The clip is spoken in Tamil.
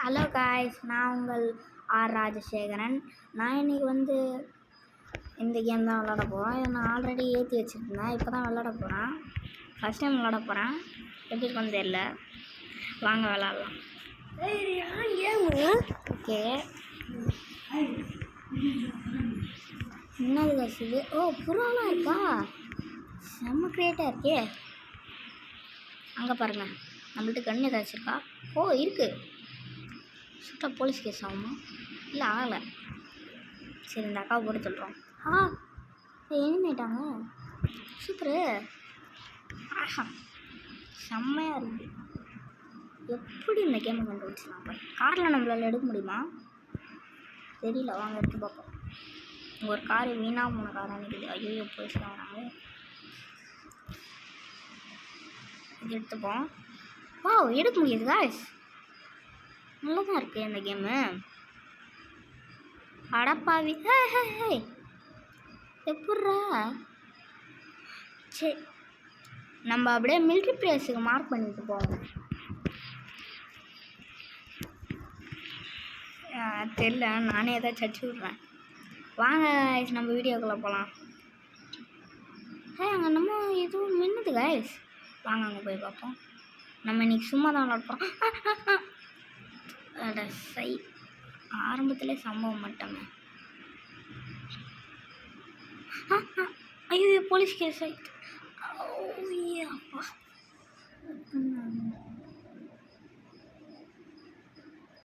ஹலோ காய்ஸ், நான் உங்கள் ஆர் ராஜசேகரன். நான் இன்றைக்கி இந்த கேம் தான் விளாட போகிறோம். இதை நான் ஆல்ரெடி ஏற்றி வச்சுருந்தேன். இப்போ தான் விளாட போகிறேன். ஃபஸ்ட் டைம் விளாட போகிறேன். எப்படி இருக்குன்னு தெரியல. வாங்க விளாட்லாம். ஓகே, என்னது கசிது? ஓ, புறாலாம் இருக்கா? செம்ம க்ரியேட்டாக இருக்கே. அங்கே பாருங்கள், நம்மள்ட்ட கன்று ஏதாச்சும் இருக்கா? ஓ, இருக்குது. சுத்தா போலீஸ் கேஸ் ஆகுமா? இல்லை, ஆகலை. சரி, இந்த அக்காவை போட்டு சொல்கிறோம். எனிமேட்டாங்க. சூப்பரு. ஆஹா, செம்மையாக இருக்குது. எப்படி இந்த கேமை கண்டுபிடிச்சலாம்? காரில் நம்மளால் எடுக்க முடியுமா தெரியல. வாங்க எடுத்து பார்ப்போம். ஒரு கார் வீணாக போன காராக நிற்குது. ஐயோ, போலீஸ்லாம் வராங்க. இது எடுத்துப்போம். வா, எடுக்க முடியுது காய்ஸ். நல்லா தான் இருக்குது இந்த கேமு. அடப்பாவி. எப்பட்றா? சரி, நம்ம அப்படியே மிலிட்ரி பிளேஸுக்கு மார்க் பண்ணிட்டு போவோம். தெரியல, நானே ஏதாச்சும் அடிச்சு விட்றேன். வாங்க நம்ம வீடியோக்குள்ளே போகலாம். அங்கே நம்ம எதுவும் மின்னுது காய்ஸ். வாங்க அங்கே போய் பார்ப்போம். நம்ம இன்றைக்கி சும்மா தான் விளாட்றோம். அட சை, ஆரம்பத்திலே சம்பவம் மாட்டோங்க. ஐயோ, போலீஸ் கேஸ் ஆகிட்டு.